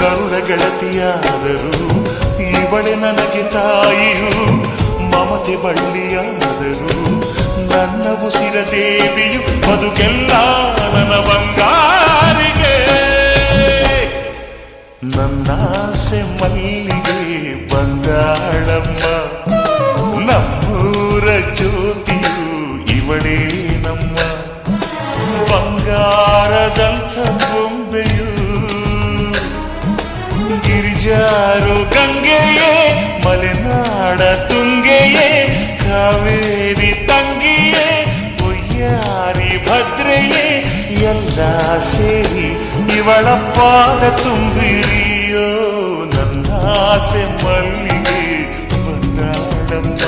ಗರುಡ ಗೆಳತಿಯಾದರು ಇವಳೆ ನನಗೆ ತಾಯಿಯು ಮಮತೆ ಬಳ್ಳಿಯಾದರು ನನ್ನ ಉಸಿರ ದೇವಿಯು ಬದುಕೆಲ್ಲ ನನ್ನ ಬಂಗಾರಿಗೆ ನನ್ನಾಸೆ ಮಲ್ಲಿಗೆ ಬಂಗಾಳಮ್ಮ ನಮ್ಮೂರ ಜ್ಯೋತಿಯು ಇವಳೇ ನಮ್ಮ ಬಂಗಾರದಂಥ ಬೊಂಬೆಯು ಗಿರಿಜಾರು ಗಂಗೆಯೇ ಮಲೆನಾಡ ತುಂಗೆಯೇ ಕಾವೇರಿ ತಂಗಿಯೇ ಒಯ್ಯಾರಿ ಭದ್ರೆಯೇ ಎಲ್ಲ ಸೇರಿ ಇವಳ ಪಾದ ತುಂಬಿರಿಯೋ ನನ್ನಾಸೆ ಮಲ್ಲಿಗೆ ಬಂಗಾಳಮ್ಮ